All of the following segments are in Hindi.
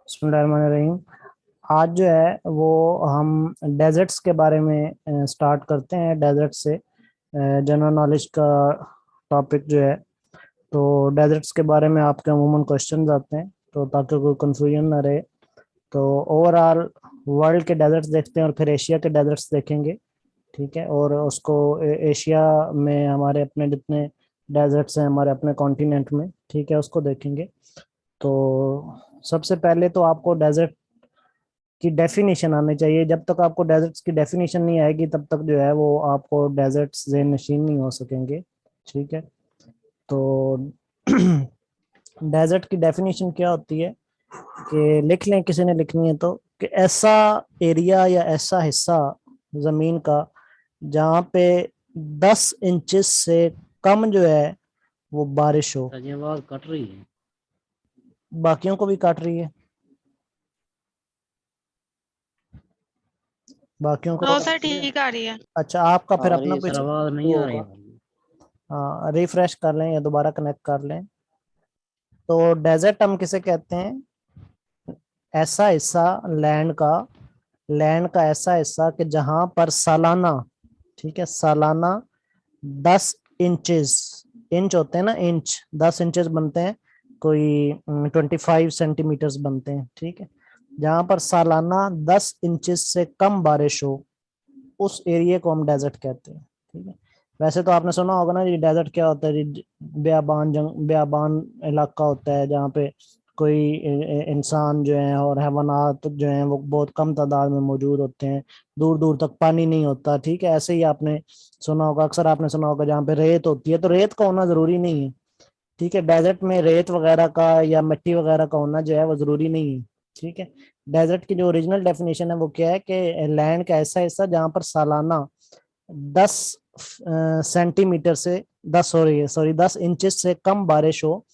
बिस्मिल्लाहिर्रहमानिर्रहीम। आज जो है वो हम डेजर्ट्स के बारे में स्टार्ट करते हैं। डेजर्ट से जनरल नॉलेज का टॉपिक जो है, तो डेजर्ट्स के बारे में आपके अमूमन क्वेश्चंस आते हैं, तो ताकि कोई कंफ्यूजन ना रहे। तो ओवरऑल वर्ल्ड के डेजर्ट्स देखते हैं और फिर एशिया के डेजर्ट्स देखेंगे। ठीक है, और उसको एशिया में हमारे अपने जितने डेजर्ट्स हैं हमारे अपने कॉन्टिनेंट में, ठीक है, उसको देखेंगे। तो सबसे पहले तो आपको डेजर्ट की डेफिनेशन आनी चाहिए। जब तक आपको डेजर्ट्स की डेफिनेशन नहीं आएगी तब तक जो है वो आपको डेजर्ट्स ज़हन नशीन नहीं हो सकेंगे। ठीक है, तो डेजर्ट की डेफिनेशन क्या होती है कि लिख लें, किसी ने लिखनी है तो, कि ऐसा एरिया या ऐसा हिस्सा जमीन का जहाँ पे 10 इंचेस से कम जो है वो बारिश हो। ये आवाज कट रही है। बाकियों को भी काट रही है? बाकियों को नो काट सर, रही है? ठीक आ रही है। अच्छा, आपका फिर आ रही अपना है सर, कुछ आवाज इशू नहीं आ रही होगा। हमारी। हाँ, रिफ्रेश कर लें या दोबारा कनेक्ट कर लें। तो डेजर्ट हम किसे कहते हैं? ऐसा हिस्सा लैंड का ऐसा हिस्सा कि जहां पर सालाना, ठीक है, सालाना 10 इंचेस, इंच होते हैं ना, इंच 10 इंचेस बनते हैं, कोई 25 सेंटीमीटर्स बनते हैं। ठीक है, जहां पर सालाना 10 इंचेस से कम बारिश हो, उस एरिया को हम डेजर्ट कहते हैं। ठीक है, वैसे तो आपने सुना होगा ना, ये डेजर्ट क्या होता है जी? बेआबान इलाका होता है जहाँ पे कोई इंसान जो है और हैवानात जो हैं वो बहुत कम तादाद में मौजूद होते हैं। दूर दूर तक पानी नहीं होता। ठीक है, ऐसे ही आपने सुना होगा, अक्सर आपने सुना होगा जहाँ पे रेत होती है, तो रेत का होना जरूरी नहीं है। ठीक है, डेजर्ट में रेत वगैरह का या मिट्टी वगैरह का होना जो है वो जरूरी नहीं है। ठीक है, डेजर्ट की जो ओरिजिनल डेफिनेशन है वो क्या है कि लैंड का ऐसा हिस्सा जहाँ पर सालाना 10 सेंटीमीटर से 10 इंचेस से कम बारिश हो,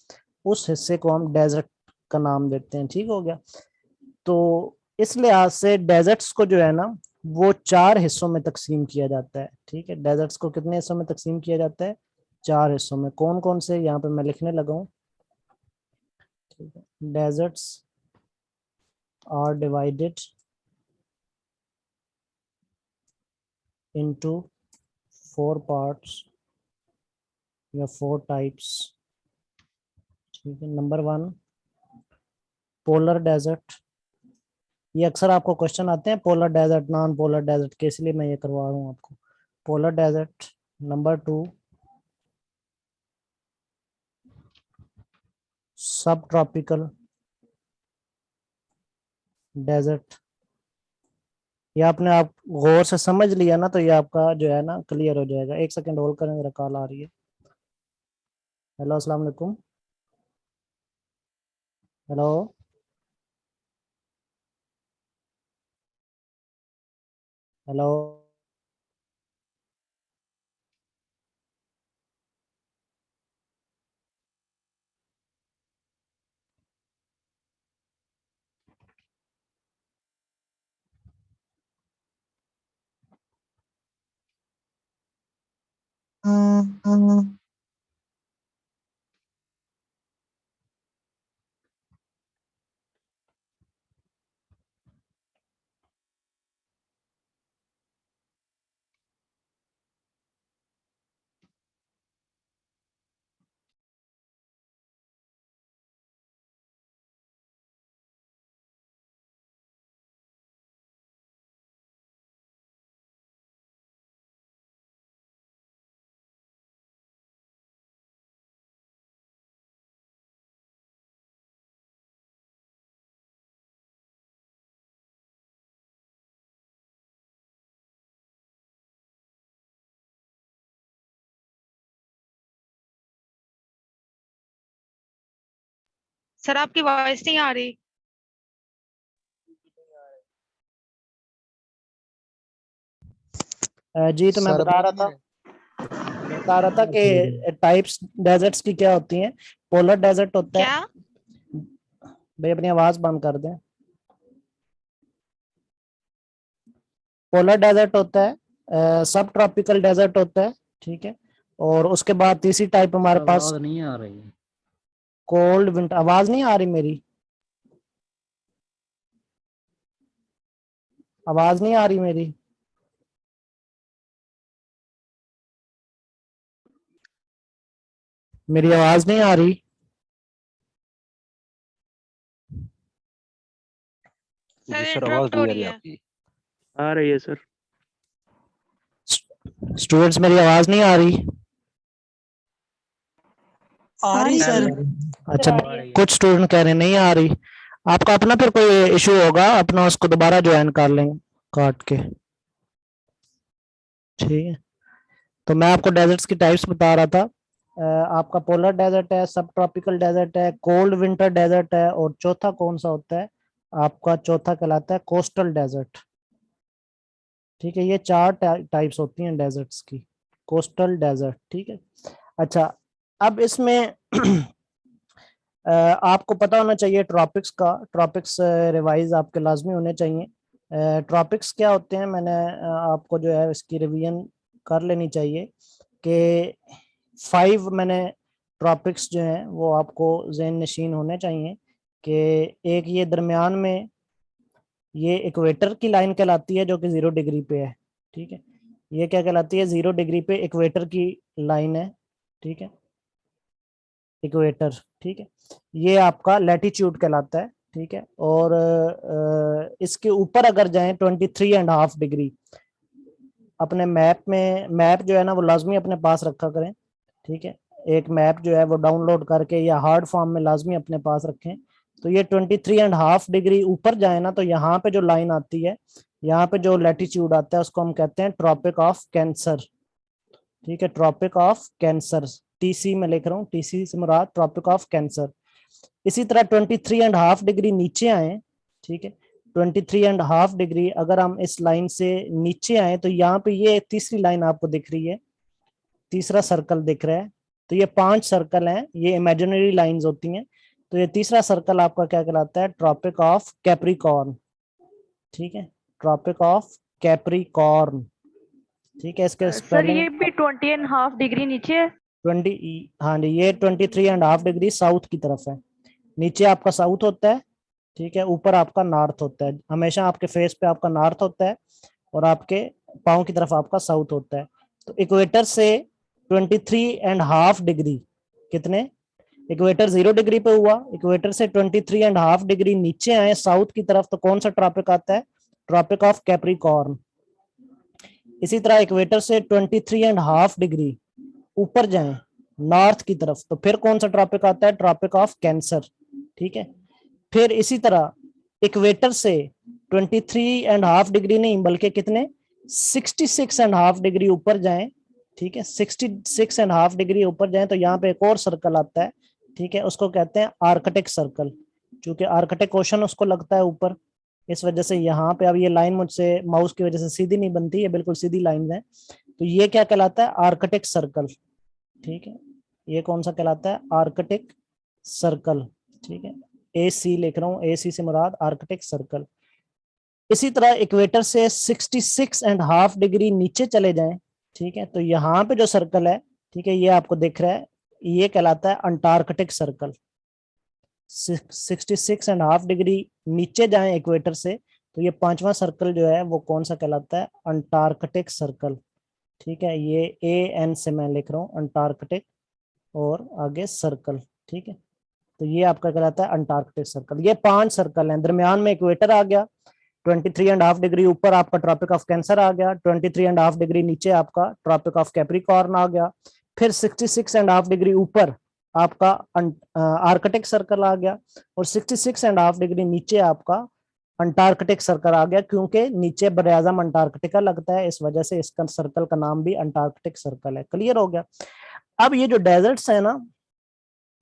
उस हिस्से को हम डेजर्ट का नाम देते हैं। ठीक हो गया? तो इस लिहाज से डेजर्ट्स को जो है ना वो 4 हिस्सों में तकसीम किया जाता है। ठीक है, डेजर्ट्स को कितने हिस्सों में तकसीम किया जाता है? 4 हिस्सों में। कौन कौन से, यहाँ पे मैं लिखने लगा हूँ। ठीक है, deserts are divided into 4 parts या 4 टाइप्स। ठीक है, नंबर 1, पोलर डेजर्ट। ये अक्सर आपको क्वेश्चन आते हैं, polar desert, non polar desert के, इसलिए मैं ये करवा रहा हूँ आपको। Polar desert. नंबर 2, सब ट्रॉपिकल डेजर्ट। ये आपने आप गौर से समझ लिया ना तो ये आपका जो है ना क्लियर हो जाएगा। एक सेकंड होल्ड करें, मेरा कॉल आ रही है। हेलो, अस्सलाम वालेकुम। हेलो। हेलो। सर, आपकी वॉइस नहीं आ रही। जी, तो मैं सर बता बोल रहा नहीं था, रहे। कि टाइप्स डेजर्ट्स की क्या होती हैं। पोलर डेजर्ट होता है। क्या? भाई अपनी आवाज बंद कर दें। पोलर डेजर्ट होता है, सब ट्रॉपिकल डेजर्ट होता है। ठीक है, और उसके बाद तीसरी टाइप सर हमारे पास आवाज नहीं आ रही। Cold winter. आवाज नहीं आ रही मेरी? आवाज नहीं आ रही मेरी? मेरी आवाज नहीं आ रही? सर जी सर, आवाज इंटरप्ट हो नहीं आ रही रही है। आपकी। आ रही है सर। स्टूडेंट्स मेरी आवाज नहीं आ रही? आ रही सर। अच्छा, आ रही है। कुछ स्टूडेंट कह रहे नहीं आ रही। आपका अपना फिर कोई इशू होगा, अपना उसको दोबारा ज्वाइन कर लें काट के। ठीक है, तो मैं आपको डेजर्ट्स की टाइप्स बता रहा था। आपका पोलर डेजर्ट है, सब ट्रॉपिकल डेजर्ट है, कोल्ड विंटर डेजर्ट है, और चौथा कौन सा होता है आपका? चौथा कहलाता है कोस्टल डेजर्ट। ठीक है, ये चार टाइप्स होती हैं डेजर्ट्स की, कोस्टल डेजर्ट। ठीक है, अच्छा, अब इसमें आपको पता होना चाहिए ट्रॉपिक्स का। ट्रॉपिक्स रिवाइज आपके लाजमी होने चाहिए। ट्रॉपिक्स क्या होते हैं, मैंने आपको जो है इसकी रिवीजन कर लेनी चाहिए कि 5 मैंने ट्रॉपिक्स जो हैं वो आपको ज़हन नशीन होने चाहिए। कि एक ये दरमियान में ये इक्वेटर की लाइन कहलाती है जो कि 0 डिग्री पे है। ठीक है, ये क्या कहलाती है? 0 डिग्री पे इक्वेटर की लाइन है। ठीक है, इक्वेटर। ठीक है, ये आपका लैटिट्यूड कहलाता है। ठीक है, और इसके ऊपर अगर जाएं 23.5 डिग्री, अपने मैप में, मैप जो है ना वो लाजमी अपने पास रखा करें। ठीक है, एक मैप जो है वो डाउनलोड करके या हार्ड फॉर्म में लाजमी अपने पास रखें। तो ये 23.5 डिग्री ऊपर जाए ना, तो यहाँ पे जो लाइन आती है, यहाँ पे जो लैटिट्यूड आता है उसको हम कहते हैं ट्रॉपिक ऑफ कैंसर। ठीक है, ट्रॉपिक ऑफ कैंसर, टीसी में लिख रहा हूँ, टीसी से मुराद ट्रॉपिक ऑफ कैंसर। इसी तरह 23.5 डिग्री नीचे आए। ठीक है, 23.5 डिग्री अगर हम इस लाइन से नीचे आए तो यहाँ पे ये तीसरी लाइन आपको दिख रही है, तीसरा सर्कल दिख रहा है। तो ये 5 सर्कल हैं, ये इमेजिनरी लाइंस होती हैं। तो ये तीसरा सर्कल आपका क्या कहलाता है? Tropic of Capricorn. ठीक है, ट्रॉपिक ऑफ कैप्रिकॉर्न। ठीक है, इसके सर स्पेलिंग ये भी 20.5 डिग्री नीचे है। 20, हाँ जी, ये 23.5 डिग्री साउथ की तरफ है। नीचे आपका साउथ होता है। ठीक है, ऊपर आपका नॉर्थ होता है। हमेशा आपके फेस पे आपका नॉर्थ होता है और आपके पाँव की तरफ आपका साउथ होता है। तो इक्वेटर से 23.5 डिग्री, कितने? इक्वेटर 0 डिग्री पे हुआ, इक्वेटर से 23.5 डिग्री नीचे आए साउथ की तरफ, तो कौन सा ट्रॉपिक आता है? Tropic of Capricorn. इसी तरह इक्वेटर से 23.5 डिग्री ऊपर जाएं नॉर्थ की तरफ, तो फिर कौन सा ट्रॉपिक आता है? Tropic of Cancer. ठीक है, फिर इसी तरह इक्वेटर से 23.5 डिग्री नहीं बल्कि कितने, 66.5 डिग्री ऊपर जाएं। ठीक है, 66.5 डिग्री ऊपर जाएं तो यहाँ पे एक और सर्कल आता है। ठीक है, उसको कहते हैं आर्कटिक सर्कल। चूंकि आर्कटिक ओशन उसको लगता है ऊपर, इस वजह से यहाँ पे, अब ये लाइन मुझसे माउस की वजह से सीधी नहीं बनती, ये बिल्कुल सीधी लाइन है। तो ये क्या कहलाता है? Arctic circle. ठीक है, ये कौन सा कहलाता है? Arctic circle. ठीक है, AC लिख रहा हूँ, AC से मुराद आर्कटिक सर्कल। इसी तरह इक्वेटर से 66.5 डिग्री नीचे चले जाएं। ठीक है, तो यहाँ पे जो सर्कल है, ठीक है, ये आपको दिख रहा है, ये कहलाता है अंटार्कटिक सर्कल। 66.5 डिग्री नीचे जाएं इक्वेटर से, तो ये 5वां सर्कल जो है वो कौन सा कहलाता है? Antarctic circle. ठीक है, ये AN से मैं लिख रहा हूँ, अंटार्कटिक, और आगे सर्कल। ठीक है, तो ये आपका कहलाता है अंटार्कटिक सर्कल। ये 5 सर्कल हैं। दरमियान में इक्वेटर आ गया, 23.5 डिग्री ऊपर आपका ट्रॉपिक ऑफ कैंसर आ गया, 23.5 डिग्री नीचे आपका ट्रॉपिक ऑफ कैप्रिकॉर्न आ गया, फिर 66.5 डिग्री ऊपर आपका आर्कटिक सर्कल आ गया, और 66.5 डिग्री नीचे आपका अंटार्कटिक सर्कल आ गया, क्योंकि नीचे बर आजम अंटार्कटिका लगता है, इस वजह से इसका सर्कल का नाम भी अंटार्कटिक सर्कल है। क्लियर हो गया? अब ये जो डेजर्ट्स है ना,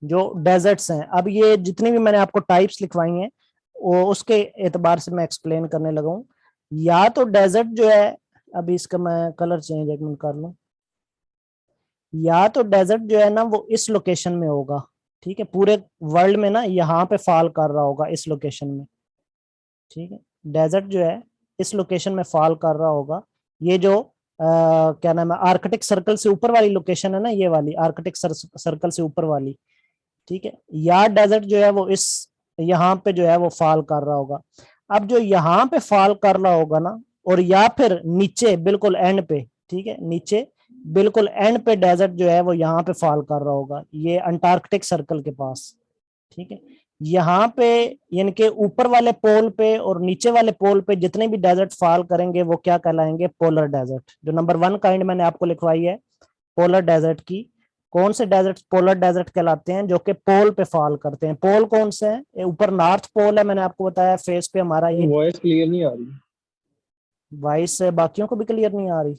जो डेजर्ट्स हैं, अब ये जितनी भी मैंने आपको टाइप्स लिखवाई हैं वो उसके एतबार से मैं एक्सप्लेन करने लगा हूँ। या तो डेजर्ट जो है, अभी इसका मैं कलर चेंज एक मिनट कर लूँ, या तो डेजर्ट जो है ना वो इस लोकेशन में होगा। ठीक है, पूरे वर्ल्ड में ना यहाँ पे फॉल कर रहा होगा इस लोकेशन में। ठीक है, डेजर्ट जो है इस लोकेशन में फॉल कर रहा होगा। ये जो क्या नाम है, आर्कटिक सर्कल से ऊपर वाली लोकेशन है ना, ये वाली आर्कटिक सर्कल से ऊपर वाली। ठीक है, या डेजर्ट जो है वो इस यहाँ पे जो है वो फॉल कर रहा होगा। अब जो यहाँ पे फॉल कर रहा होगा ना, और या फिर नीचे बिल्कुल एंड पे, ठीक है, नीचे बिल्कुल एंड पे डेजर्ट जो है वो यहाँ पे फॉल कर रहा होगा, ये अंटार्कटिक सर्कल के पास, ठीक है। यहाँ पे यानी कि ऊपर वाले पोल पे और नीचे वाले पोल पे जितने भी डेजर्ट फॉल करेंगे वो क्या कहलाएंगे, पोलर डेजर्ट। जो नंबर 1 काइंड मैंने आपको लिखवाई है पोलर डेजर्ट की, कौन से डेजर्ट पोलर डेजर्ट कहलाते हैं, जो कि पोल पे फॉल करते हैं। पोल कौन से हैं, ये ऊपर नॉर्थ पोल है, मैंने आपको बताया फेस पे हमारा ये। वॉइस क्लियर नहीं आ रही। वॉइस बाकियों को भी क्लियर नहीं आ रही,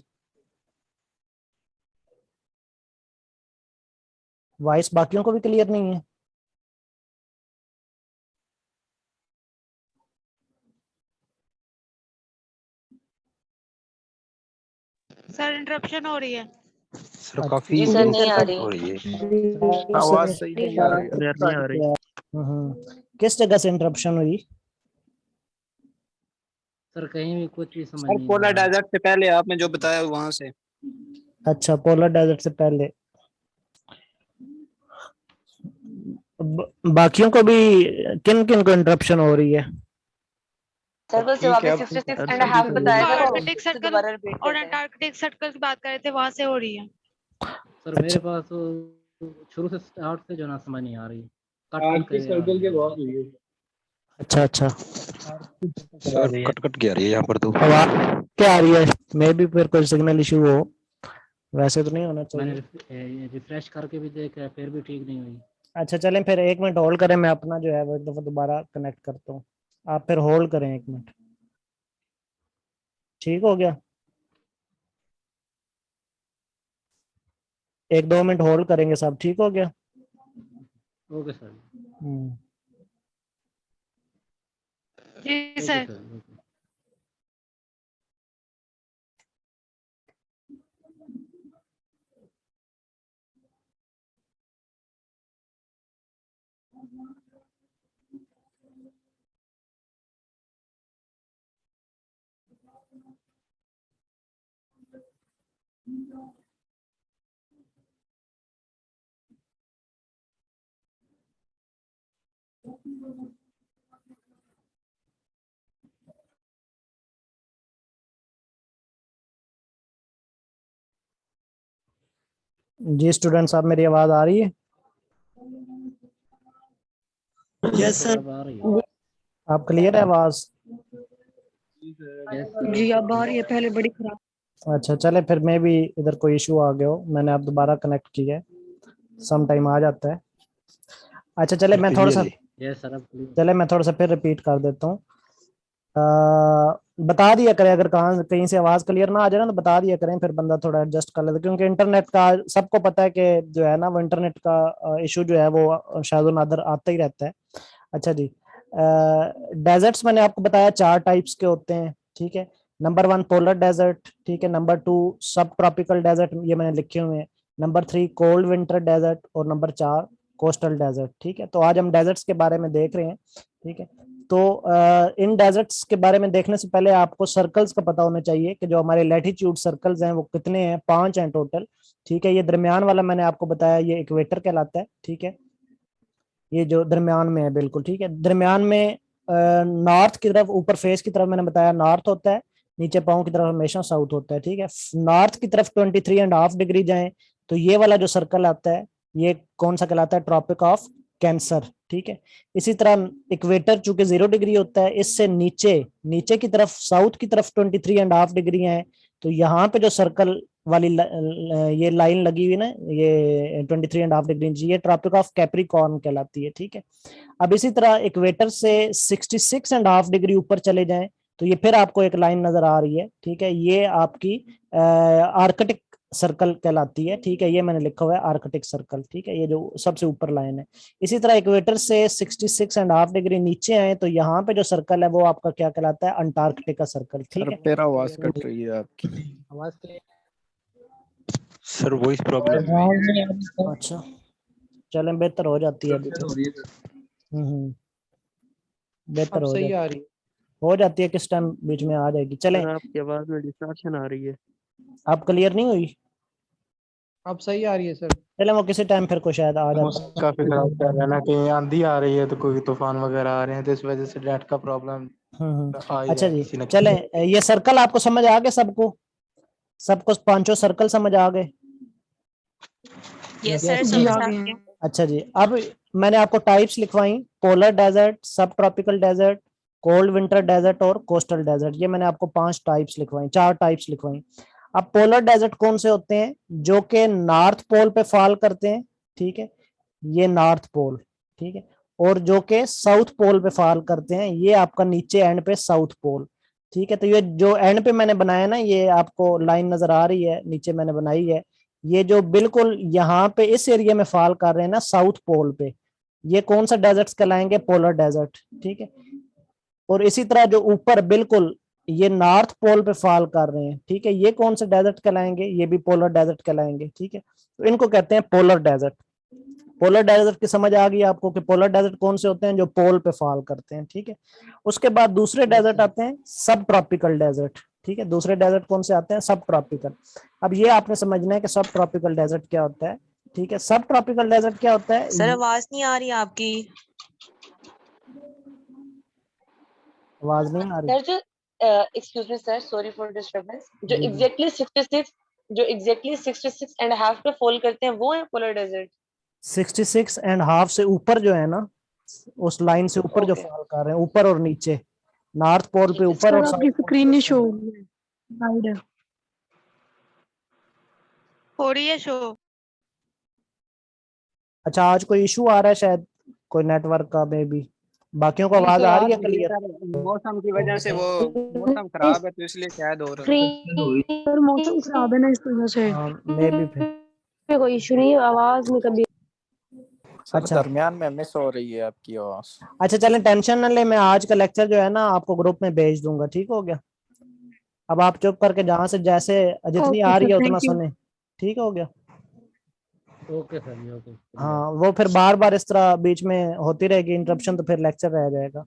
वॉइस बाकियों को भी क्लियर नहीं है। सर इंटरप्शन हो रही है। सर काफी सर नहीं आ रही। हो रही है। आवाज सही नहीं आ रही। क्लियर नहीं आ रही। किस जगह से इंटरप्शन हुई? सर कहीं भी कुछ भी समझ सर नहीं आ पोलर रहा। डेजर्ट से पहले आपने जो बताया वहां से। अच्छा, पोलर डेजर्ट से पहले। बाकियों को भी किन किन को इंटरप्शन हो रही है? सर बस जब आपने 66.5 बताया था आर्कटिक तो सर्कल दोबारा रिपीट और कर दें। अंटार्कटिक सर्कल की बात कर रहे थे, वहां से हो रही है। सर मेरे पास तो शुरू से स्टार्ट से जो ना समझ नहीं आ रही, कट आर्कटिक सर्कल के बाद हुई है। अच्छा अच्छा, सर कट कट के आ रही है यहाँ पर तो। आवाज क्या आ रही है? मे भी फिर कोई सिग्नल इशू हो, वैसे तो नहीं होना चाहिए। मैंने रिफ्रेश करके भी देखा फिर भी ठीक नहीं हुई। अच्छा चलें, फिर 1 मिनट होल्ड करें, मैं अपना जो है वो एक दफा दोबारा कनेक्ट करता हूँ, आप फिर होल्ड करें 1 मिनट। ठीक हो गया, 1-2 मिनट होल्ड करेंगे, सब ठीक हो गया। Okay sir. जी ओके सर। Sir okay. जी स्टूडेंट्स, आप मेरी आवाज आ रही है? यस सर अब आ रही है। आप क्लियर है आवाज? Yes sir. जी अब आ रही है, पहले बड़ी खराब। अच्छा चले, फिर मैं भी इधर कोई इशू आ गया हो, मैंने आप दोबारा कनेक्ट किया है, सम टाइम आ जाता है। अच्छा चले, मैं थोड़ा सा यस सर अब clear। चले मैं थोड़ा सा फिर रिपीट कर देता हूँ। बता दिया करें अगर कहाँ कहीं से आवाज क्लियर ना आ जाए ना, तो बता दिया करें, फिर बंदा थोड़ा एडजस्ट कर लेता, क्योंकि इंटरनेट का सबको पता है कि जो है ना वो इंटरनेट का इशू जो है वो शायद नादर आता ही रहता है। अच्छा जी, डेजर्ट्स मैंने आपको बताया 4 टाइप्स के होते हैं, ठीक है। नंबर 1 पोलर डेजर्ट, ठीक है। नंबर 2 सब ट्रॉपिकल डेजर्ट, ये मैंने लिखे हुए हैं। नंबर 3 कोल्ड विंटर डेजर्ट, और नंबर 4 कोस्टल डेजर्ट, ठीक है। तो आज हम डेजर्ट्स के बारे में देख रहे हैं, ठीक है। तो इन डेजर्ट्स के बारे में देखने से पहले आपको सर्कल्स का पता होना चाहिए कि जो हमारे लैटिट्यूड सर्कल्स हैं वो कितने हैं, 5 हैं टोटल, ठीक है। ये दरमियान वाला मैंने आपको बताया ये इक्वेटर कहलाता है, ठीक है। ये जो दरमियान में है बिल्कुल, ठीक है। दरमियान में नॉर्थ की तरफ, ऊपर फेस की तरफ मैंने बताया नॉर्थ होता है, नीचे पाँव की तरफ हमेशा साउथ होता है, ठीक है। नॉर्थ की तरफ 23.5 डिग्री जाए तो ये वाला जो सर्कल आता है ये कौन सा कहलाता है, ट्रॉपिक ऑफ कैंसर, ठीक है। इसी तरह इक्वेटर चूंकि 0 डिग्री होता है, इससे नीचे नीचे की तरफ साउथ की तरफ 23.5 डिग्री है, तो यहाँ पे जो सर्कल वाली ये लाइन लगी हुई ना, ये 23.5 डिग्री, ये ट्रॉपिक ऑफ कैप्रिकॉर्न कहलाती है, ठीक है। अब इसी तरह इक्वेटर से 66.5 डिग्री ऊपर चले जाएं तो ये फिर आपको एक लाइन नजर आ रही है, ठीक है। ये आपकी आर्कटिक सर्कल कहलाती है, ठीक है। ये मैंने लिखा हुआ है आर्कटिक सर्कल, ठीक है, ये जो सबसे ऊपर लाइन है। इसी तरह इक्वेटर से 66.5 डिग्री नीचे आए तो यहाँ पे जो सर्कल है वो आपका क्या कहलाता है, अंटार्कटिका सर्कल, ठीक है। मेरा आवाज कट रही है आपकी। आवाज क्लियर? Sir voice problem. अच्छा चलें, बेहतर हो जाती है अभी तो। बेहतर हो सही जाती आ रही हो जाती है, किस टाइम बीच में आ जाएगी। चलें, सर आपकी आवाज में डिस्टॉर्शन आ रही है। आप क्लियर नहीं हुई? अब सही आ रही है सर। चले वो किसी टाइम फिर को शायद आ जाता काफी खराब कर रहा है ना, कहीं आंधी आ रही है तो कोई तूफान वगैरह आ रहे हैं तो इस वजह से नेट का प्रॉब्लम अच्छा जी, चले ये सर्कल आपको समझ आ गए सबको? सबको पांचों सर्कल समझ आ गए? Yes, Yes, sir. जी समझ आ आ गए गया। हैं। अच्छा जी, अब मैंने आपको टाइप्स लिखवाई, polar desert, sub tropical desert, cold winter desert और कोस्टल डेजर्ट। ये मैंने आपको 5 टाइप्स लिखवाई, 4 टाइप्स लिखवाई। अब पोलर डेजर्ट कौन से होते हैं? जो कि नॉर्थ पोल पे फॉल करते हैं, ठीक है, ये नॉर्थ पोल, ठीक है, और जो कि साउथ पोल पे फॉल करते हैं, ये आपका नीचे एंड पे साउथ पोल, ठीक है। तो ये जो एंड पे मैंने बनाया ना, ये आपको लाइन नजर आ रही है, नीचे मैंने बनाई है, ये जो बिल्कुल यहाँ पे इस एरिया में फॉल कर रहे हैं ना साउथ पोल पे, ये कौन सा डेजर्ट्स कहलाएंगे? पोलर डेजर्ट, ठीक है। और इसी तरह जो ऊपर बिल्कुल ये नॉर्थ पोल पे फॉल कर रहे हैं, ठीक है, ये कौन से डेजर्ट कहलाएंगे? ये भी पोलर डेजर्ट कहलाएंगे, ठीक है। तो इनको कहते हैं पोलर डेजर्ट। पोलर डेजर्ट की समझ आ गई आपको कि पोलर डेजर्ट कौन से होते हैं? जो पोल पे फॉल करते हैं, ठीक है। उसके बाद दूसरे डेजर्ट आते हैं सब ट्रॉपिकल डेजर्ट, ठीक है। दूसरे डेजर्ट कौन से आते हैं? सब ट्रॉपिकल। अब ये आपने समझना है कि सब ट्रॉपिकल डेजर्ट क्या होता है, ठीक है। सब ट्रॉपिकल डेजर्ट क्या होता है? सर आवाज नहीं आ रही आपकी। आवाज नहीं आ रही? सर जो excuse me sir, sorry for disturbance, जो जी, जी। एग्जैक्टली 66 एंड हाफ पे फॉल करते हैं वो है पोलर डेजर्ट। 66.5 से ऊपर जो है ना, उस लाइन से ऊपर जो Okay. फॉल कर रहे हैं, ऊपर और नीचे, नॉर्थ पोल पे ऊपर सर और आपकी साउथ पोल स्क्रीन पे नहीं नीचे। शो हो रही है, गाइड है। हो रही है शो। अच्छा, आज कोई इशू आ रहा है शायद, कोई नेटवर्क का मे बी। बाकियों को नहीं आवाज सर, आ आज रही है नहीं क्लियर? सर, मौसम की वजह से वो मौसम खराब है तो इसलिए शायद हो रहा है। सर मौसम खराब है ना, इस वजह से मे बी फिर। कोई इशू नहीं है, आवाज में कभी। सर अच्छा दरमियान में मिस हो रही है आपकी आवाज। अच्छा, चलें टेंशन ना ले, मैं आज का लेक्चर जो है ना आपको ग्रुप में भेज दूंगा, ठीक हो गया। अब आप चुप करके जहां से जैसे जितनी ओके आ रही सर, है उतना थैंक यू। सुने, ठीक हो गया। ओके सर जी, ओके। हाँ, वो फिर बार बार इस तरह बीच में होती रहेगी इंटरप्शन, तो फिर लेक्चर रह जाएगा।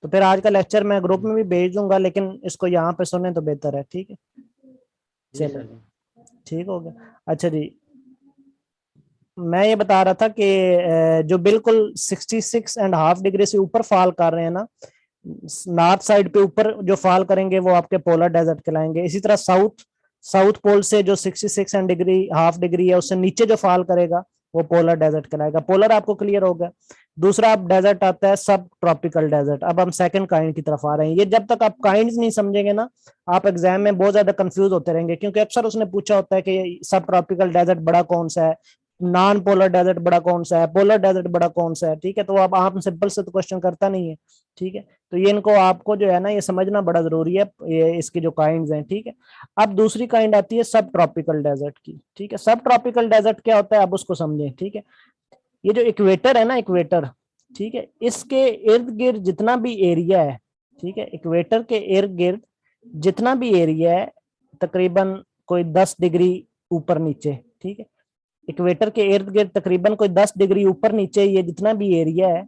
तो फिर आज का लेक्चर मैं ग्रुप में भी भेज दूंगा, लेकिन इसको यहाँ पे सुने तो बेहतर है, ठीक है। जी चलो, सर जी। ठीक हो गया। अच्छा जी, मैं ये बता रहा था कि जो बिल्कुल 66.5 डिग्री से ऊपर फॉल कर रहे हैं ना, नॉर्थ साइड पे ऊपर जो फॉल करेंगे वो आपके पोलर डेजर्ट कहलाएंगे। इसी तरह साउथ साउथ पोल से जो 66.5 डिग्री है उससे नीचे जो फॉल करेगा वो पोलर डेजर्ट कहलाएगा। पोलर आपको क्लियर होगा। दूसरा अब डेजर्ट आता है सब ट्रॉपिकल डेजर्ट। अब हम सेकंड काइंड की तरफ आ रहे हैं। ये जब तक आप काइंड्स नहीं समझेंगे ना, आप एग्जाम में बहुत ज्यादा कंफ्यूज होते रहेंगे, क्योंकि अक्सर उसने पूछा होता है कि सब ट्रॉपिकल डेजर्ट बड़ा कौन सा है, नॉन पोलर डेजर्ट बड़ा कौन सा है, पोलर डेजर्ट बड़ा कौन सा है, ठीक है। तो अब आप सिंपल से तो क्वेश्चन करता नहीं है, ठीक है। तो ये इनको आपको जो है ना ये समझना बड़ा जरूरी है, ये इसकी जो काइंड्स हैं, ठीक है। अब दूसरी काइंड आती है सब ट्रॉपिकल डेजर्ट की, ठीक है। सब ट्रॉपिकल डेजर्ट क्या होता है अब उसको समझें, ठीक है। ये जो इक्वेटर है ना, इक्वेटर, ठीक है, इसके इर्द गिर्द जितना भी एरिया है, ठीक है, इक्वेटर के इर्द गिर्द जितना भी एरिया है, तकरीबन कोई 10 डिग्री ऊपर नीचे, ठीक है, इक्वेटर के इर्द गिर्द तकरीबन कोई 10 डिग्री ऊपर नीचे ये जितना भी एरिया है,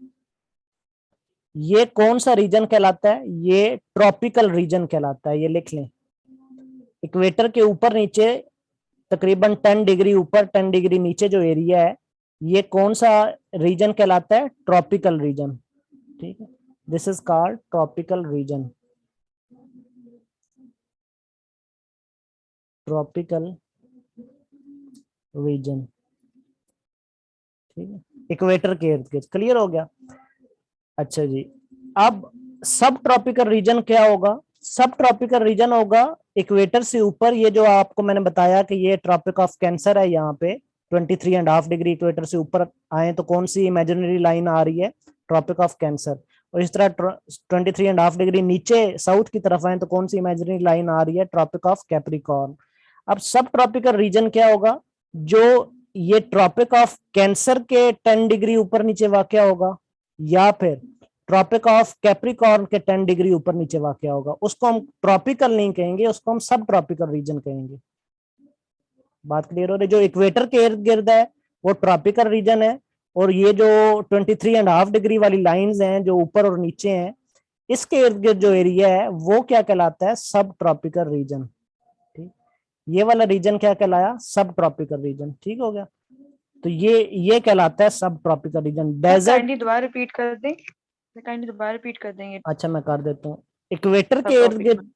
ये कौन सा रीजन कहलाता है? ये ट्रॉपिकल रीजन कहलाता है। ये लिख लें, इक्वेटर के ऊपर नीचे तकरीबन 10 डिग्री ऊपर 10 डिग्री नीचे जो एरिया है, ये कौन सा रीजन कहलाता है? ट्रॉपिकल रीजन, ठीक है। This is called tropical region, tropical region, ठीक है, इक्वेटर के इर्द गिर्द। क्लियर हो गया? अच्छा जी, अब सब ट्रॉपिकल रीजन क्या होगा? सब ट्रॉपिकल रीजन होगा इक्वेटर से ऊपर, ये जो आपको मैंने बताया कि ये ट्रॉपिक ऑफ कैंसर है, यहाँ पे 23.5 डिग्री इक्वेटर से ऊपर आए तो कौन सी इमेजिनरी लाइन आ रही है? Tropic of Cancer. और इस तरह 23.5 डिग्री नीचे साउथ की तरफ आए तो कौन सी इमेजिनरी लाइन आ रही है? Tropic of Capricorn. अब सब ट्रॉपिकल रीजन क्या होगा? जो ये ट्रॉपिक ऑफ कैंसर के 10 डिग्री ऊपर नीचे वाक़या होगा, या फिर ट्रॉपिक ऑफ कैप्रिकॉर्न के 10 डिग्री ऊपर नीचे वाक़या होगा, उसको हम ट्रॉपिकल नहीं कहेंगे, उसको हम सब ट्रॉपिकल रीजन कहेंगे। बात क्लियर हो रही? जो इक्वेटर के इर्द गिर्द है वो ट्रॉपिकल रीजन है, और ये जो 23.5 डिग्री वाली लाइंस हैं जो ऊपर और नीचे हैं, इसके इर्द गिर्द जो एरिया है वो क्या कहलाता है? सब ट्रॉपिकल रीजन, ठीक। ये वाला रीजन क्या कहलाया? सब ट्रॉपिकल रीजन, ठीक हो गया। तो ये कहलाता है सब ट्रॉपिकल रीजन। डेजर्ट काइंडली दोबारा रिपीट कर दें, काइंडली दोबारा रिपीट कर देंगे। अच्छा, मैं कर देता हूँ। इक्वेटर के इर्द गिर्द,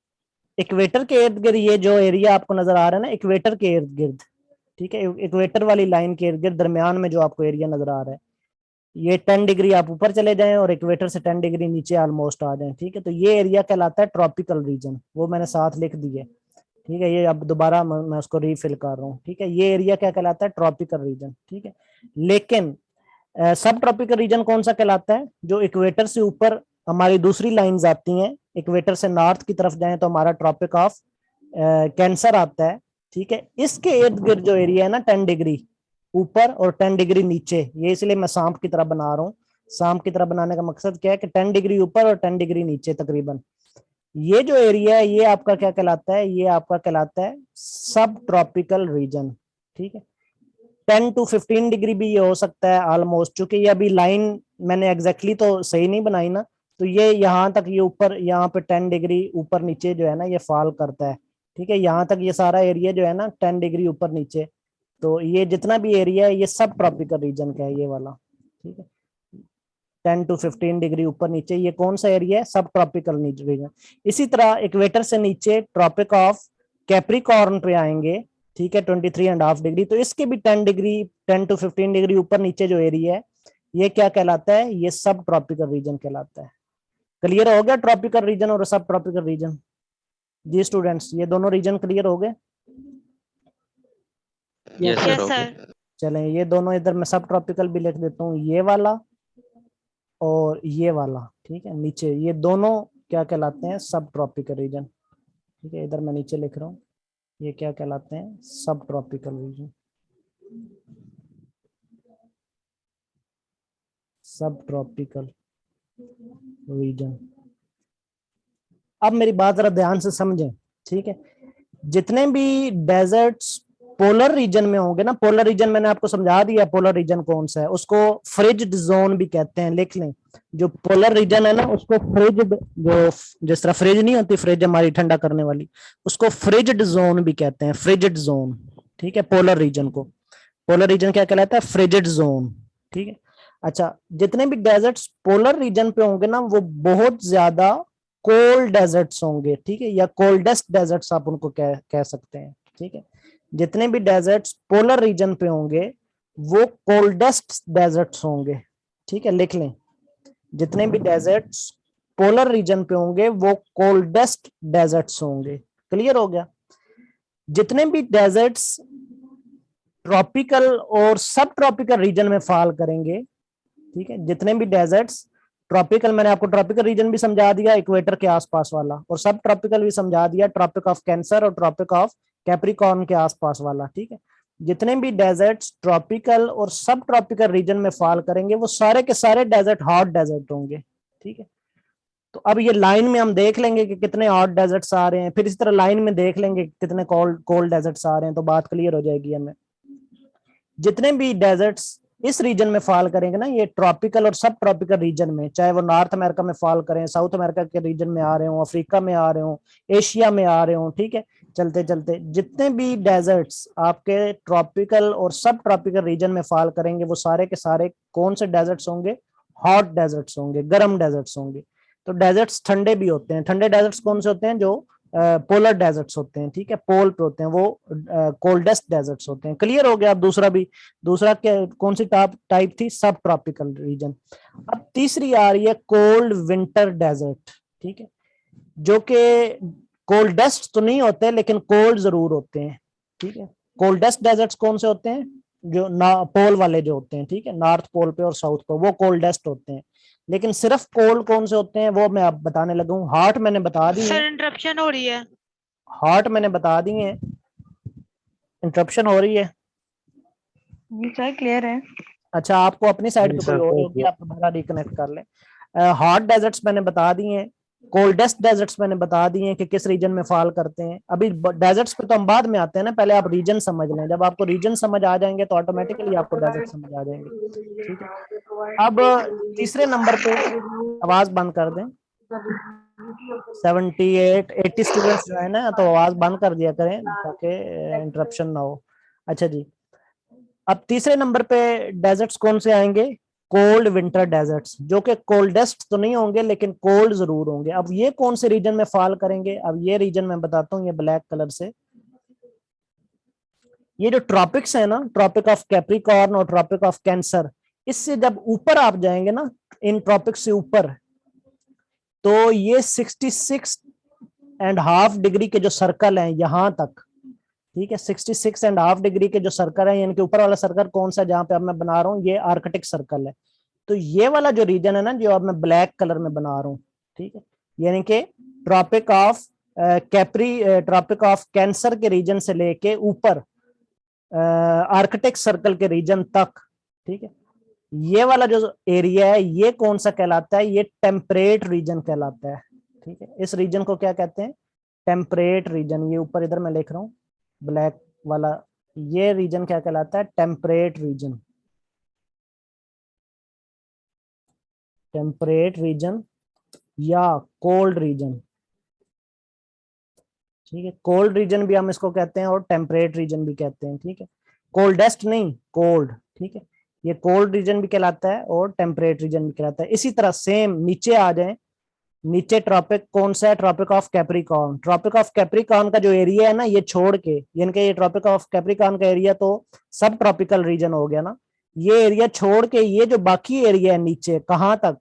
इक्वेटर के इर्द गिर्द ये जो एरिया आपको नजर आ रहा है ना, इक्वेटर के इर्द गिर्द, ठीक है, इक्वेटर वाली लाइन के इर्द गिर्द दरमियान में जो आपको एरिया नजर आ रहा है, ये 10 डिग्री आप ऊपर चले जाएं और इक्वेटर से 10 डिग्री नीचे ऑलमोस्ट आ जाएं, ठीक है, तो ये एरिया कहलाता है ट्रॉपिकल रीजन। वो मैंने साथ लिख दिए, ठीक है, ये अब दोबारा मैं उसको रीफिल कर रहा हूँ, ठीक है। ये एरिया क्या कहलाता है? ट्रॉपिकल रीजन, ठीक है। लेकिन सब ट्रॉपिकल रीजन कौन सा कहलाता है? जो इक्वेटर से ऊपर हमारी दूसरी लाइंस आती हैं, इक्वेटर से नॉर्थ की तरफ जाएं तो हमारा ट्रॉपिक ऑफ कैंसर आता है, ठीक है। इसके इर्द गिर्द जो एरिया है ना 10 डिग्री ऊपर और 10 डिग्री नीचे, ये इसलिए मैं सांप की तरह बना रहा हूँ। सांप की तरह बनाने का मकसद क्या है कि 10 डिग्री ऊपर और 10 डिग्री नीचे तकरीबन, ये जो एरिया है ये आपका क्या कहलाता है? ये आपका कहलाता है सब ट्रॉपिकल रीजन, ठीक है। 10 to 15 डिग्री भी ये हो सकता है ऑलमोस्ट, चूंकि ये अभी लाइन मैंने एग्जैक्टली तो सही नहीं बनाई ना, तो ये यहाँ तक, ये ऊपर यहाँ पे 10 डिग्री ऊपर नीचे जो है ना ये फॉल करता है, ठीक है। यहाँ तक ये सारा एरिया जो है ना 10 डिग्री ऊपर नीचे, तो ये जितना भी एरिया है ये सब ट्रॉपिकल रीजन का है, ये वाला, ठीक है। 10 to 15 डिग्री ऊपर नीचे ये कौन सा एरिया है? सब ट्रॉपिकल रीजन। इसी तरह इक्वेटर से नीचे ट्रॉपिक ऑफ कैप्रिकॉर्न पे आएंगे, ठीक है, 23.5 डिग्री, तो इसके भी 10 डिग्री 10 to 15 डिग्री ऊपर नीचे जो एरिया है ये क्या कहलाता है? ये सब ट्रॉपिकल रीजन कहलाता है। क्लियर हो गया ट्रॉपिकल रीजन और सब ट्रॉपिकल रीजन? जी स्टूडेंट्स, ये दोनों रीजन क्लियर हो गए? Yes sir. चलें, ये दोनों इधर मैं सब ट्रॉपिकल भी लिख देता हूँ, ये वाला और ये वाला, ठीक है। नीचे ये दोनों क्या कहलाते हैं? सब ट्रॉपिकल रीजन, ठीक है। इधर मैं नीचे लिख रहा हूँ, ये क्या कहलाते हैं? सब ट्रॉपिकल रीजन, सब ट्रॉपिकल रीजन। अब मेरी बात जरा ध्यान से समझें, ठीक है। जितने भी डेजर्ट्स पोलर रीजन में होंगे ना, पोलर रीजन मैंने आपको समझा दिया पोलर रीजन कौन सा है, उसको फ्रिज्ड जोन भी कहते हैं, लिख लें। जो पोलर रीजन है ना उसको फ्रिज्ड, जो जिस तरह फ्रिज नहीं होती, फ्रिज हमारी ठंडा करने वाली, उसको फ्रिज्ड जोन भी कहते हैं, फ्रिज्ड जोन, ठीक है। पोलर रीजन को, पोलर रीजन क्या कहलाता है? फ्रिज्ड जोन, ठीक है। अच्छा, जितने भी डेजर्ट्स पोलर रीजन पे होंगे ना वो बहुत ज्यादा कोल्ड डेजर्ट्स होंगे, ठीक है, या कोल्डेस्ट डेजर्ट्स आप उनको कह सकते हैं, ठीक है। जितने भी डेजर्ट्स पोलर रीजन पे होंगे वो कोल्डेस्ट डेजर्ट्स होंगे, ठीक है, लिख लें। जितने भी डेजर्ट्स पोलर रीजन पे होंगे वो कोल्डेस्ट डेजर्ट्स होंगे। क्लियर हो गया? जितने भी डेजर्ट्स ट्रॉपिकल और सब ट्रॉपिकल रीजन में फॉल करेंगे, ठीक है, जितने भी डेजर्ट्स ट्रॉपिकल, मैंने आपको ट्रॉपिकल रीजन भी समझा दिया इक्वेटर के आसपास वाला, और सब ट्रॉपिकल भी समझा दिया, ट्रॉपिक ऑफ कैंसर और ट्रॉपिक ऑफ कैप्रिकॉर्न के आसपास वाला, ठीक है। जितने भी डेजर्ट्स ट्रॉपिकल और सब ट्रॉपिकल रीजन में फॉल करेंगे वो सारे के सारे डेजर्ट हॉट डेजर्ट होंगे, ठीक है। तो अब ये लाइन में हम देख लेंगे कि कितने हॉट डेजर्ट्स आ रहे हैं, फिर इस तरह लाइन में देख लेंगे कितने कोल्ड डेजर्ट्स आ रहे हैं, तो बात क्लियर हो जाएगी हमें। जितने भी डेजर्ट्स इस रीजन में फॉल करेंगे ना, ये ट्रॉपिकल और सब ट्रॉपिकल रीजन में, चाहे वो नॉर्थ अमेरिका में फॉल करें, साउथ अमेरिका के रीजन में आ रहे हो, अफ्रीका में आ रहे हो, एशिया में आ रहे हो, ठीक है। चलते चलते जितने भी डेजर्ट्स आपके ट्रॉपिकल और सब ट्रॉपिकल रीजन में फॉल करेंगे वो सारे के सारे कौन से डेजर्ट्स होंगे? हॉट डेजर्ट्स होंगे, गर्म डेजर्ट्स होंगे। तो डेजर्ट्स ठंडे भी होते हैं, ठंडे डेजर्ट्स कौन से होते हैं? जो पोलर डेजर्ट्स होते हैं, ठीक है, पोल पे होते हैं, वो कोल्डेस्ट डेजर्ट्स होते हैं। क्लियर हो गया? अब दूसरा भी, दूसरा क्या कौन सी टाइप थी? सब ट्रॉपिकल रीजन। अब तीसरी आ रही है कोल्ड विंटर डेजर्ट, ठीक है, जो कि कोल्डेस्ट तो नहीं होते लेकिन कोल्ड जरूर होते हैं, ठीक है। कोल्डेस्ट डेजर्ट्स कौन से होते हैं? जो पोल वाले जो होते हैं, ठीक है, नॉर्थ पोल पे और साउथ पोल, वो कोल्डेस्ट होते हैं। लेकिन सिर्फ कोल्ड कौन से होते हैं वो मैं अब बताने लगा हूँ। हॉट मैंने बता दी सर है, इंटरप्शन हो रही है। हॉट मैंने बता दी है, इंटरप्शन हो रही है। सर क्लियर है। अच्छा, आपको अपनी साइड पे कोई और होगी, आप दोबारा रिकनेक्ट कर लें। हॉट डेजर्ट्स मैंने बता दी हैं, कोल्डेस्ट डेजर्ट्स मैंने बता दिए हैं कि किस रीजन में फॉल करते हैं। अभी डेजर्ट्स पे तो हम बाद में आते हैं ना, पहले आप रीजन समझ लें। जब आपको रीजन समझ आ जाएंगे तो ऑटोमेटिकली आपको डेजर्ट समझ आ जाएंगे, ठीक है। अब तीसरे नंबर पे, आवाज बंद कर दें, 78 80 स्टूडेंट्स जो है ना, तो आवाज बंद कर दिया करें ताकि इंटरप्शन ना हो। अच्छा जी, अब तीसरे नंबर पे डेजर्ट्स कौन से आएंगे? कोल्ड विंटर डेजर्ट्स, जो कि कोल्डेस्ट तो नहीं होंगे लेकिन कोल्ड जरूर होंगे। अब ये कौन से रीजन में फॉल करेंगे, अब ये रीजन मैं बताता हूँ, ये ब्लैक कलर से, ये जो ट्रॉपिक्स है ना, ट्रॉपिक ऑफ कैप्रिकॉर्न और ट्रॉपिक ऑफ कैंसर, इससे जब ऊपर आप जाएंगे ना, इन ट्रॉपिक्स से ऊपर, तो ये 66.5 डिग्री के जो सर्कल हैं यहां तक, ठीक है, 66.5 डिग्री के जो सर्कल है, यानी कि ऊपर वाला सर्कल कौन सा जहां पे अब मैं बना रहा हूँ, ये आर्कटिक सर्कल है। तो ये वाला जो रीजन है ना, जो अब मैं ब्लैक कलर में बना रहा हूँ, ठीक है, यानी कि tropic of tropic of Cancer के रीजन से लेके ऊपर आर्कटिक सर्कल के रीजन तक, ठीक है, ये वाला जो एरिया है ये कौन सा कहलाता है, ये टेम्परेट रीजन कहलाता है। ठीक है, इस रीजन को क्या कहते हैं, टेम्परेट रीजन। ये ऊपर इधर मैं लिख रहा हूँ ब्लैक वाला, ये रीजन क्या कहलाता है, टेम्परेट रीजन। टेम्परेट रीजन या कोल्ड रीजन, ठीक है, कोल्ड रीजन भी हम इसको कहते हैं और टेम्परेट रीजन भी कहते हैं। ठीक है, कोल्डेस्ट नहीं, कोल्ड, ठीक है, ये कोल्ड रीजन भी कहलाता है और टेम्परेट रीजन भी कहलाता है। इसी तरह सेम नीचे आ जाए, नीचे ट्रॉपिक कौन सा है, tropic of Capricorn. Tropic of Capricorn का जो एरिया है ना, ये छोड़ के, यानी कि ये ट्रॉपिक ऑफ कैप्रिकॉर्न का एरिया तो सब ट्रॉपिकल रीजन हो गया ना, ये एरिया छोड़ के ये जो बाकी एरिया है नीचे, कहाँ तक,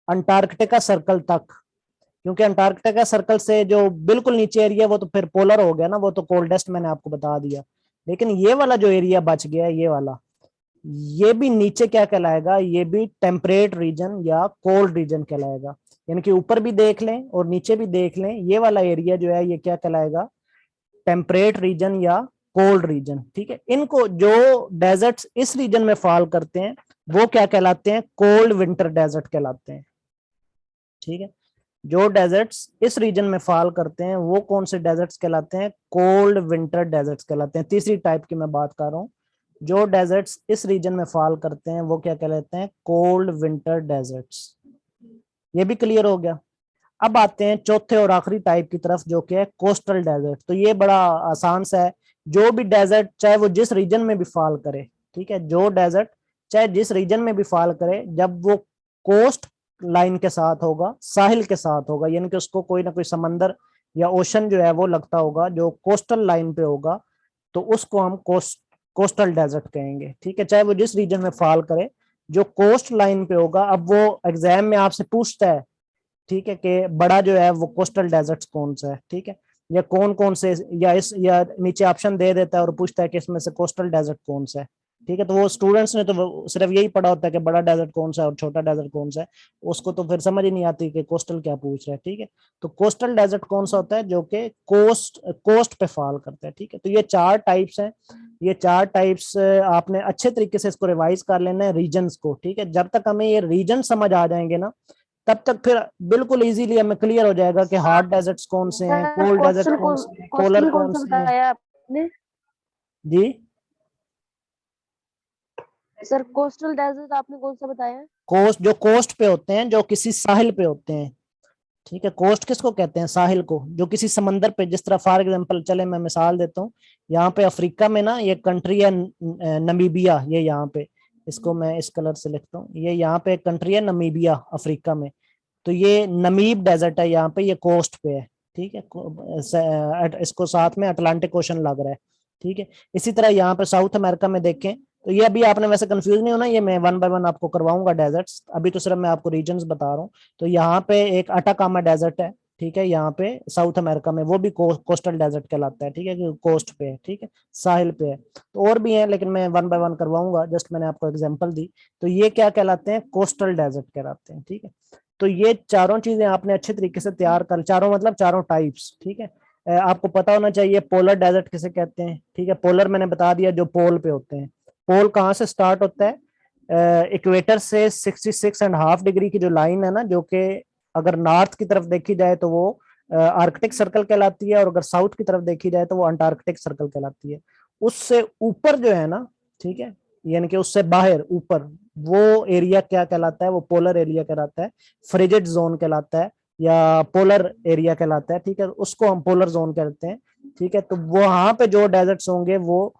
अंटार्कटिका सर्कल तक, क्योंकि अंटार्कटिका सर्कल से जो बिल्कुल नीचे एरिया वो तो फिर पोलर हो गया ना, वो तो कोल्डेस्ट मैंने आपको बता दिया। लेकिन ये वाला जो एरिया बच गया है, ये वाला, ये भी नीचे क्या कहलाएगा, ये भी टेम्परेट रीजन या कोल्ड रीजन कहलाएगा। यानी कि ऊपर भी देख लें और नीचे भी देख लें, ये वाला एरिया जो है ये क्या कहलाएगा, टेम्परेट रीजन या कोल्ड रीजन। ठीक है, इनको जो डेजर्ट्स इस रीजन में फॉल करते हैं वो क्या कहलाते हैं, कोल्ड विंटर डेजर्ट कहलाते हैं। ठीक है, जो डेजर्ट्स इस रीजन में फॉल करते हैं वो कौन से डेजर्ट्स कहलाते हैं, कोल्ड विंटर डेजर्ट्स कहलाते हैं। तीसरी टाइप की मैं बात कर रहा हूँ, जो डेजर्ट्स इस रीजन में फॉल करते हैं वो क्या कहलाते हैं, कोल्ड विंटर डेजर्ट्स। ये भी क्लियर हो गया। अब आते हैं चौथे और आखिरी टाइप की तरफ, जो कि है कोस्टल डेजर्ट। तो ये बड़ा आसान सा है, जो भी डेजर्ट चाहे वो जिस रीजन में भी फॉल करे, ठीक है, जो डेजर्ट चाहे जिस रीजन में भी फॉल करे, जब वो कोस्ट लाइन के साथ होगा, साहिल के साथ होगा, यानी कि उसको कोई ना कोई समंदर या ओशन जो है वो लगता होगा, जो कोस्टल लाइन पे होगा, तो उसको हम कोस्टल डेजर्ट कहेंगे। ठीक है, चाहे वो जिस रीजन में फॉल करे, जो कोस्ट लाइन पे होगा। अब वो एग्जाम में आपसे पूछता है, ठीक है, कि बड़ा जो है वो कोस्टल डेजर्ट कौन सा है, ठीक है, या कौन कौन से, या नीचे ऑप्शन दे देता है और पूछता है कि इसमें से कोस्टल डेजर्ट कौन सा है। ठीक है, तो वो स्टूडेंट्स ने तो वो सिर्फ यही पढ़ा होता है कि बड़ा डेजर्ट कौन सा है और छोटा डेजर्ट कौन सा है, उसको तो फिर समझ ही नहीं आती कि कोस्टल क्या पूछ रहा है। ठीक है, तो कोस्टल डेजर्ट कौन सा होता है, जो कि कोस्ट पे फॉल करता है। ठीक है, तो ये चार टाइप्स हैं, ये चार टाइप्स आपने अच्छे तरीके से इसको रिवाइज कर लेना है, रीजन्स को। ठीक है, जब तक हमें ये रीजन समझ आ जाएंगे ना, तब तक फिर बिल्कुल इजीली हमें क्लियर हो जाएगा कि हॉट डेजर्ट्स कौन से हैं, कोल्ड डेजर्ट कौन से हैं, पोलर कौन से हैं। जी सर, कोस्टल डेजर्ट आपने कौन सा बताया? कोस्ट, जो कोस्ट पे होते हैं, जो किसी साहिल पे होते हैं। ठीक है, कोस्ट किसको कहते हैं, साहिल को, जो किसी समंदर पे, जिस तरह फॉर एग्जांपल, चले मैं मिसाल देता हूँ, यहाँ पे अफ्रीका में ना ये कंट्री है नमीबिया, ये यहाँ पे, इसको मैं इस कलर से लिखता हूँ, ये यहाँ पे एक कंट्री है नमीबिया अफ्रीका में, तो ये नमीब डेजर्ट है यहाँ पे, ये कोस्ट पे है। ठीक है, इसको साथ में अटलांटिक ओशन लग रहा है। ठीक है, इसी तरह यहाँ पे साउथ अमेरिका में देखें, तो ये अभी आपने वैसे कंफ्यूज नहीं होना, ये मैं वन बाय वन आपको करवाऊंगा डेजर्ट्स, अभी तो सिर्फ मैं आपको रीजन्स बता रहा हूँ। तो यहाँ पे एक अटाकामा डेजर्ट है, ठीक है, यहाँ पे साउथ अमेरिका में, वो भी कोस्टल डेजर्ट कहलाता है। ठीक है, कि कोस्ट पे है, ठीक है, साहिल पे है। तो और भी है, लेकिन मैं वन बाय वन करवाऊंगा, जस्ट मैंने आपको एग्जाम्पल दी। तो ये क्या कहलाते हैं, कोस्टल डेजर्ट कहलाते हैं। ठीक है, तो ये चारों चीजें आपने अच्छे तरीके से तैयार कर, चारों मतलब चारों टाइप्स। ठीक है, आपको पता होना चाहिए पोलर डेजर्ट किसे कहते हैं। ठीक है, पोलर मैंने बता दिया, जो पोल पे होते हैं। पोल कहाँ से स्टार्ट होता है, इक्वेटर से 66.5 डिग्री की जो लाइन है ना, जो कि अगर नॉर्थ की तरफ देखी जाए तो वो आर्कटिक सर्कल कहलाती है, और अगर साउथ की तरफ देखी जाए तो वो अंटार्कटिक सर्कल कहलाती है। उससे ऊपर जो है ना, ठीक है, यानी कि उससे बाहर ऊपर वो एरिया क्या कहलाता है, वो पोलर एरिया कहलाता है, फ्रिजिड जोन कहलाता है, या पोलर एरिया कहलाता है। ठीक है, उसको हम पोलर जोन कहते हैं। ठीक है, तो वहां पे जो डेजर्ट्स होंगे वो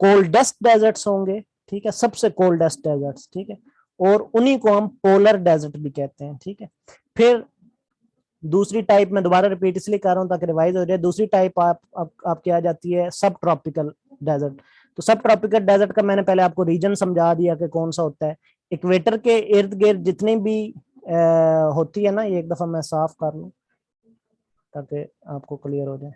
कोल्डेस्ट डेजर्ट्स होंगे। ठीक है, सबसे कोल्डेस्ट डेजर्ट्स। ठीक है, और उन्हीं को हम पोलर डेजर्ट भी कहते हैं। ठीक है, फिर दूसरी टाइप में दोबारा रिपीट इसलिए कर रहा हूँ ताकि रिवाइज हो जाए। दूसरी टाइप आपकी आ जाती है सब ट्रॉपिकल डेजर्ट। तो सब ट्रॉपिकल डेजर्ट का मैंने पहले आपको रीजन समझा दिया कि कौन सा होता है। इक्वेटर के इर्द गिर्द जितनी भी होती है ना, ये एक दफा मैं साफ कर लूं ताकि आपको क्लियर हो जाए।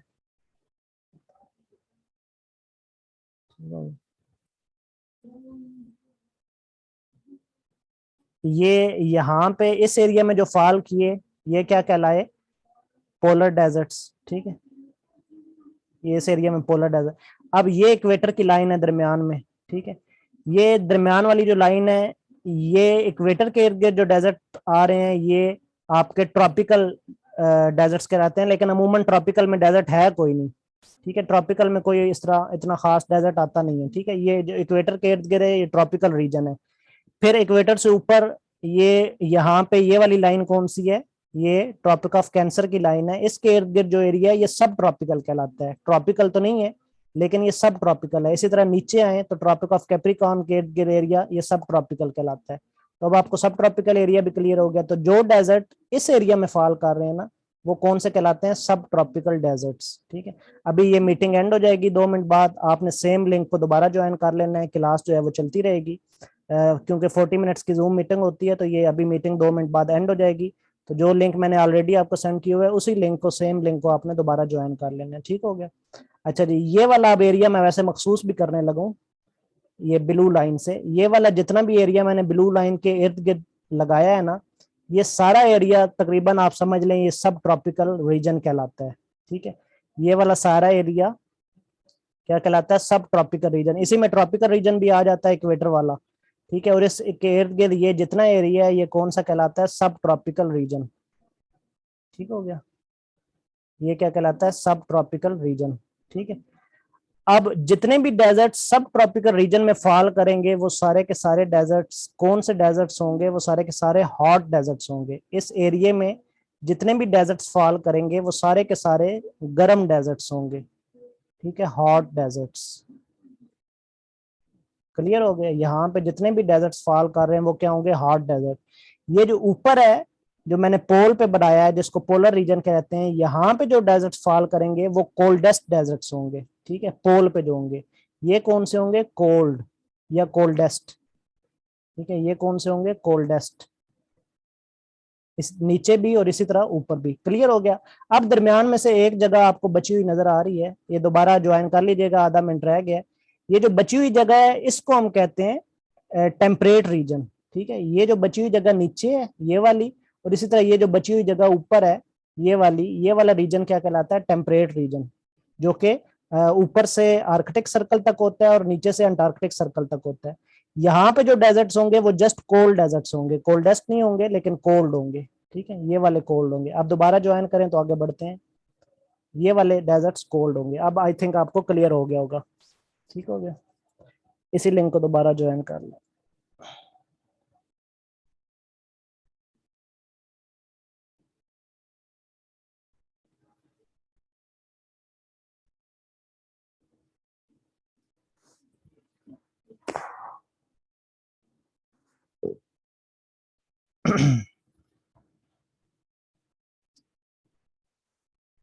ये यहाँ पे इस एरिया में जो फॉल किए ये क्या कहलाए, पोलर डेजर्ट्स। ठीक है, ये इस एरिया में पोलर डेजर्ट। अब ये इक्वेटर की लाइन है दरमियान में। ठीक है, ये दरमियान वाली जो लाइन है, ये इक्वेटर के इर्द गिर्द जो डेजर्ट आ रहे हैं ये आपके ट्रॉपिकल डेजर्ट्स कहलाते हैं। लेकिन अमूमन ट्रॉपिकल में डेजर्ट है कोई नहीं। ठीक है, ट्रॉपिकल में कोई इस तरह इतना खास डेजर्ट आता नहीं है। ठीक है, ये जो इक्वेटर के इर्द गिर्द है ये ट्रॉपिकल रीजन है। फिर इक्वेटर से ऊपर ये यहाँ पे ये वाली लाइन कौन सी है, ये ट्रॉपिक ऑफ कैंसर की लाइन है। इसके इर्द गिर्द जो एरिया है ये सब ट्रॉपिकल कहलाता है। ट्रॉपिकल तो नहीं है लेकिन ये सब ट्रॉपिकल है। इसी तरह नीचे आए तो ट्रॉपिक ऑफ कैप्रिकॉर्न के इर्द गिर्द एरिया ये सब ट्रॉपिकल कहलाता है। तो अब आपको सब ट्रॉपिकल एरिया भी क्लियर हो गया। तो जो डेजर्ट इस एरिया में फॉल कर रहे हैं ना, वो कौन से कहलाते हैं, सब ट्रॉपिकल डेजर्ट्स। ठीक है, अभी ये मीटिंग एंड हो जाएगी 2 मिनट बाद। आपने सेम लिंक को दोबारा ज्वाइन कर लेना है। क्लास जो है वो चलती रहेगी क्योंकि 40 मिनट्स की जूम मीटिंग होती है। तो ये अभी मीटिंग 2 मिनट बाद एंड हो जाएगी। तो जो लिंक मैंने ऑलरेडी आपको सेंड किया हुआ है उसी लिंक को, सेम लिंक को आपने दोबारा ज्वाइन कर लेना है। ठीक हो गया। अच्छा जी, ये वाला अब एरिया मैं वैसे मखसूस भी करने लगूं ये ब्लू लाइन से। ये वाला जितना भी एरिया मैंने ब्लू लाइन के इर्द गिर्द लगाया है ना, ये सारा एरिया तकरीबन आप समझ लें ये सब ट्रॉपिकल रीजन कहलाता है। ठीक है, ये वाला सारा एरिया क्या कहलाता है, सब ट्रॉपिकल रीजन। इसी में ट्रॉपिकल रीजन भी आ जाता है, इक्वेटर वाला। ठीक है, और इस के इर्द गिर्द ये जितना एरिया है ये कौन सा कहलाता है, सब ट्रॉपिकल रीजन। ठीक हो गया, ये क्या कहलाता है, सब ट्रॉपिकल रीजन। ठीक है, अब जितने भी डेजर्ट सब ट्रॉपिकल रीजन में फॉल करेंगे वो सारे के सारे डेजर्ट्स कौन से डेजर्ट्स होंगे, वो सारे के सारे हॉट डेजर्ट्स होंगे। इस एरिया में जितने भी डेजर्ट्स फॉल करेंगे वो सारे के सारे गर्म डेजर्ट्स होंगे। ठीक है, हॉट डेजर्ट्स। क्लियर हो गया, यहाँ पे जितने भी डेजर्ट्स फॉल कर रहे हैं वो क्या होंगे, हॉट डेजर्ट। ये जो ऊपर है जो मैंने पोल पे बनाया है जिसको पोलर रीजन कहते हैं, यहाँ पे जो डेजर्ट्स फॉल करेंगे वो कोल्डेस्ट डेजर्ट्स होंगे। ठीक है, पोल पे जो होंगे ये कौन से होंगे, कोल्ड या कोल्डेस्ट। ठीक है, ये कौन से होंगे, कोल्डेस्ट। इस नीचे भी और इसी तरह ऊपर भी। क्लियर हो गया। अब दरमियान में से एक जगह आपको बची हुई नजर आ रही है, ये दोबारा ज्वाइन कर लीजिएगा, आधा मिनट रह गया। ये जो बची हुई जगह है इसको हम कहते हैं टेम्परेट रीजन। ठीक है, ये जो बची हुई जगह नीचे है ये वाली, और इसी तरह ये जो बची हुई जगह ऊपर है ये वाली, ये वाला रीजन क्या कहलाता है, टेम्परेट रीजन, जो कि ऊपर से आर्कटिक सर्कल तक होता है और नीचे से अंटार्कटिक सर्कल तक होता है। यहाँ पे जो डेजर्ट्स होंगे वो जस्ट कोल्ड डेजर्ट्स होंगे, कोल्डेस्ट नहीं होंगे लेकिन कोल्ड होंगे। ठीक है, ये वाले कोल्ड होंगे। अब दोबारा ज्वाइन करें तो आगे बढ़ते हैं। ये वाले डेजर्ट्स कोल्ड होंगे। अब आई थिंक आपको क्लियर हो गया होगा। ठीक हो गया, इसी लिंक को दोबारा ज्वाइन कर लो।